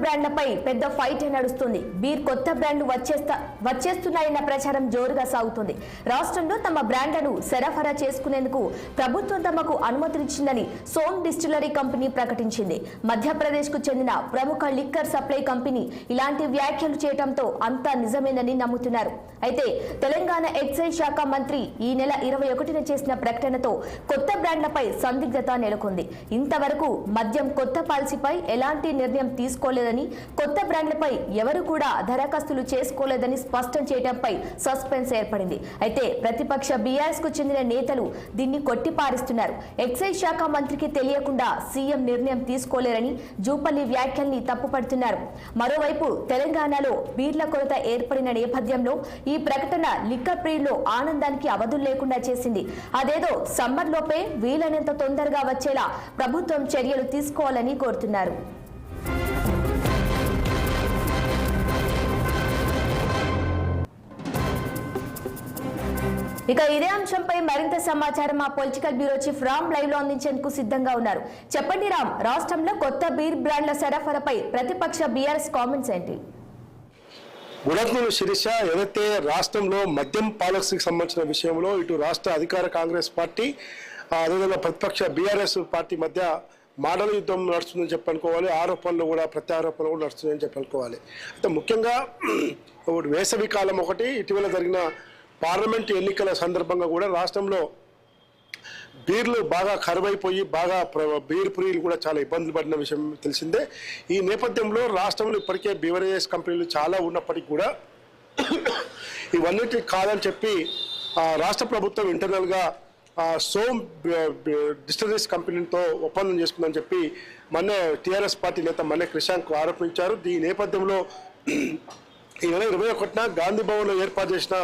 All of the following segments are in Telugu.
బ్రాండ్లపై పెద్ద ఫైట్ నడుస్తుంది. బీర్ కొత్త బ్రాండ్లు వచ్చేస్తున్నాయన్న ప్రచారం జోరుగా సాగుతుంది. రాష్ట్రంలో తమ బ్రాండ్లను సరఫరా చేసుకునేందుకు ప్రభుత్వం తమకు అనుమతినిచ్చిందని సోమ్ డిస్టిలరీ కంపెనీ ప్రకటించింది. మధ్యప్రదేశ్కు చెందిన ప్రముఖ లిక్కర్ సప్లై కంపెనీ ఇలాంటి వ్యాఖ్యలు చేయడంతో అంతా నిజమేనని నమ్ముతున్నారు. అయితే తెలంగాణ ఎక్సైజ్ శాఖ మంత్రి ఈ నెల 21న చేసిన ప్రకటనతో కొత్త బ్రాండ్లపై సందిగ్ధత నెలకొంది. ఇంతవరకు మద్యం కొత్త పాలసీపై ఎలాంటి నిర్ణయం తీసుకోలేదని, కొత్త బ్రాండ్లపై ఎవరు కూడా దరఖాస్తులు చేసుకోలేదని స్పష్టం చేయడంపై సస్పెన్స్ ఏర్పడింది. అయితే ప్రతిపక్ష బీఆర్ఎస్ కు చెందిన నేతలు దీన్ని కొట్టిపారిస్తున్నారు. ఎక్సైజ్ శాఖ మంత్రికి తెలియకుండా సీఎం నిర్ణయం తీసుకోలేరని జూపల్లి వ్యాఖ్యల్ని తప్పుపడుతున్నారు. మరోవైపు తెలంగాణలో బీర్ల కొరత ఏర్పడిన నేపథ్యంలో ఈ ప్రకటన లిక్కర్ ప్రియుల్లో ఆనందానికి అవధులు లేకుండా చేసింది. అదేదో సమ్మర్ లోపే వీలైనంత తొందరగా వచ్చేలా ప్రభుత్వం చర్యలు తీసుకోవాలని కోరుతున్నారు. ఇక ఇదే అంశంపై మరింత సమాచారం మా political bureau chief Ram live లో అందించేందుకు సిద్ధంగా ఉన్నారు. చెప్పండి రామ్, రాష్ట్రంలో కొత్త బీర్ బ్రాండ్ల సరఫరాపై ప్రతిపక్ష బీఆర్ఎస్ కామెంట్స్ ఏంటి? Good afternoon Sirisha. ఏదైతే రాష్ట్రంలో మద్యం పాలసీకి సంబంధించిన విషయంలో ఇటు రాష్ట్ర అధికార కాంగ్రెస్ పార్టీ అదేవిధంగా ప్రతిపక్ష బీఆర్ఎస్ పార్టీ మధ్య మాటల యుద్ధం నడుస్తుందని చెప్పనుకోవాలి. ఆరోపణలు కూడా ప్రత్యారోపణలు కూడా నడుస్తుందని చెప్పనుకోవాలి. అయితే ముఖ్యంగా వేసవి కాలం ఒకటి, ఇటీవల జరిగిన పార్లమెంట్ ఎన్నికల సందర్భంగా కూడా రాష్ట్రంలో బీర్లు బాగా కరువైపోయి బాగా బీర్ ప్రియులు కూడా చాలా ఇబ్బందులు పడిన విషయం తెలిసిందే. ఈ నేపథ్యంలో రాష్ట్రంలో ఇప్పటికే బీవరేజెస్ కంపెనీలు చాలా ఉన్నప్పటికీ కూడా ఇవన్నిటి కాదని చెప్పి రాష్ట్ర ప్రభుత్వం ఇంటర్నల్గా సోమ్ డిస్టిలరీస్ కంపెనీతో ఒప్పందం చేసుకుందని చెప్పి మొన్నే టీఆర్ఎస్ పార్టీ నేత మన్నే క్రిషాంక్ ఆరోపించారు. ఈ నేపథ్యంలో ఈ నెల 21న గాంధీ భవన్లో ఏర్పాటు చేసిన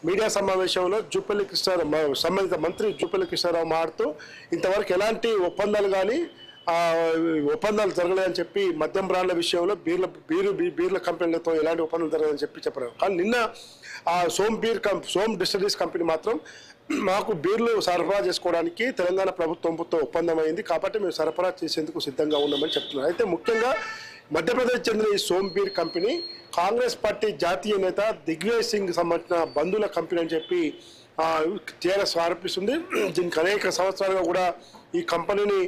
మీడియా సమావేశంలో జూపల్లి కృష్ణారావు సంబంధిత మంత్రి జూపల్లి కృష్ణారావు మాట్లాడుతూ ఇంతవరకు ఎలాంటి ఒప్పందాలు కానీ ఒప్పందాలు జరగలేదని చెప్పి మద్యం బ్రాండ్ల విషయంలో బీర్ల కంపెనీలతో ఎలాంటి ఒప్పందాలు జరగలేదని చెప్పారు. కానీ నిన్న సోమ్ డిస్టిలరీస్ కంపెనీ మాత్రం మాకు బీర్లు సరఫరా చేసుకోవడానికి తెలంగాణ ప్రభుత్వంతో ఒప్పందం అయింది కాబట్టి మేము సరఫరా చేసేందుకు సిద్ధంగా ఉన్నామని చెప్తున్నారు. అయితే ముఖ్యంగా మధ్యప్రదేశ్ చెందిన ఈ Som beer company Congress party జాతీయ నేత దిగ్విజయ్ సింగ్ సంబంధించిన బంధువుల కంపెనీ అని చెప్పి టీఆర్ఎస్ ఆరోపిస్తుంది. దీనికి అనేక సంవత్సరాలుగా కూడా ఈ కంపెనీని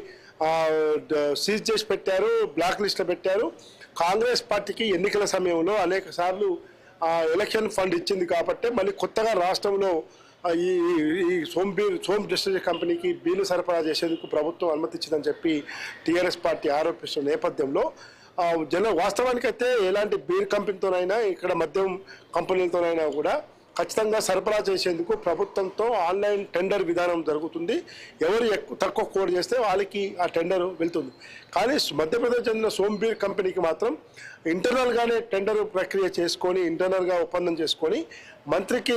సీజ్ చేసి పెట్టారు, బ్లాక్ లిస్ట్లో పెట్టారు. కాంగ్రెస్ పార్టీకి ఎన్నికల సమయంలో అనేక సార్లు ఎలక్షన్ ఫండ్ ఇచ్చింది కాబట్టి మళ్ళీ కొత్తగా రాష్ట్రంలో ఈ సోమ్ డిస్టిలరీ కంపెనీకి బీర్లు సరఫరా చేసేందుకు ప్రభుత్వం అనుమతి ఇచ్చిందని చెప్పి టీఆర్ఎస్ పార్టీ ఆరోపిస్తున్న నేపథ్యంలో వాస్తవానికి అయితే ఎలాంటి బీర్ కంపెనీతోనైనా ఇక్కడ మద్యం కంపెనీలతోనైనా కూడా ఖచ్చితంగా సరఫరా చేసేందుకు ప్రభుత్వంతో ఆన్లైన్ టెండర్ విధానం జరుగుతుంది. ఎవరు తక్కువ కోడ్ చేస్తే వాళ్ళకి ఆ టెండర్ వెళ్తుంది. కానీ మధ్యప్రదేశ్ చెందిన సోమ్ బీర్ కంపెనీకి మాత్రం ఇంటర్నల్గానే టెండర్ ప్రక్రియ చేసుకొని ఇంటర్నల్గా ఒప్పందం చేసుకొని మంత్రికి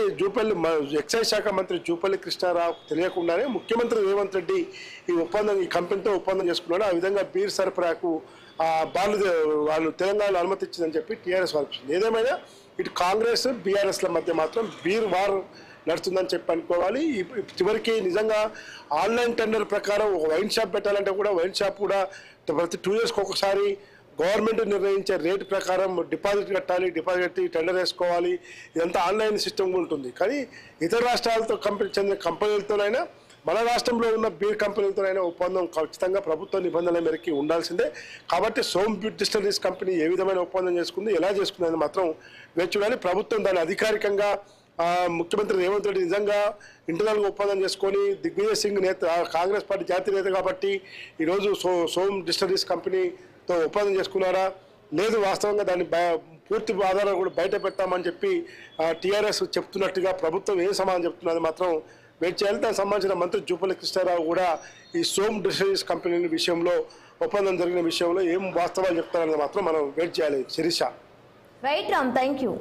ఎక్సైజ్ శాఖ మంత్రి జూపల్లి కృష్ణారావు తెలియకుండానే ముఖ్యమంత్రి రేవంత్ రెడ్డి ఈ కంపెనీతో ఒప్పందం చేసుకున్నాడు. ఆ విధంగా బీర్ సరఫరాకు వాళ్ళు తెలంగాణలో అనుమతి ఇచ్చిందని చెప్పి టీఆర్ఎస్ వారిస్తుంది. ఏదేమైనా ఇటు కాంగ్రెస్ బీఆర్ఎస్ల మధ్య మాత్రం బీర్ వార్ నడుస్తుందని చెప్పి అనుకోవాలి. చివరికి నిజంగా ఆన్లైన్ టెండర్ ప్రకారం ఒక వైన్ షాప్ పెట్టాలంటే కూడా వైన్ షాప్ కూడా ప్రతి 2 yearsకి ఒకసారి గవర్నమెంట్ నిర్ణయించే రేటు ప్రకారం డిపాజిట్ కట్టాలి, డిపాజిట్ కట్టి టెండర్ వేసుకోవాలి. ఇదంతా ఆన్లైన్ సిస్టమ్ ఉంటుంది. కానీ ఇతర రాష్ట్రాలతో చెందిన కంపెనీలతోనైనా మన రాష్ట్రంలో ఉన్న బీర్ కంపెనీలతోనైనా ఒప్పందం ఖచ్చితంగా ప్రభుత్వ నిబంధనల మేరకు ఉండాల్సిందే. కాబట్టి సోమ్ డిస్టిలరీస్ కంపెనీ ఏ విధమైన ఒప్పందం చేసుకుంది, ఎలా చేసుకుందని మాత్రం వేచి చూడాలి. ప్రభుత్వం దాన్ని అధికారికంగా ముఖ్యమంత్రి రేవంత్ రెడ్డి నిజంగా ఇంటర్నల్గా ఒప్పందం చేసుకొని దిగ్విజయ్ సింగ్ నేత కాంగ్రెస్ పార్టీ జాతీయ నేత కాబట్టి ఈరోజు సోమ్ డిస్టిలరీస్ కంపెనీతో ఒప్పందం చేసుకున్నారా లేదు, వాస్తవంగా దాన్ని పూర్తి ఆధారాలు కూడా బయట పెట్టామని చెప్పి టీఆర్ఎస్ చెప్తున్నట్టుగా ప్రభుత్వం ఏం సమాధానం చెప్తున్నది మాత్రం వెయిట్ చేయాలి. దానికి సంబంధించిన మంత్రి జూపల్లి కృష్ణారావు కూడా ఈ సోమ్ డిస్టిలరీస్ కంపెనీ విషయంలో ఒప్పందం జరిగిన విషయంలో ఏం వాస్తవాలు చెప్తారని మాత్రం మనం వెయిట్ చేయాలి. Sirisha. Right Ram, thank you.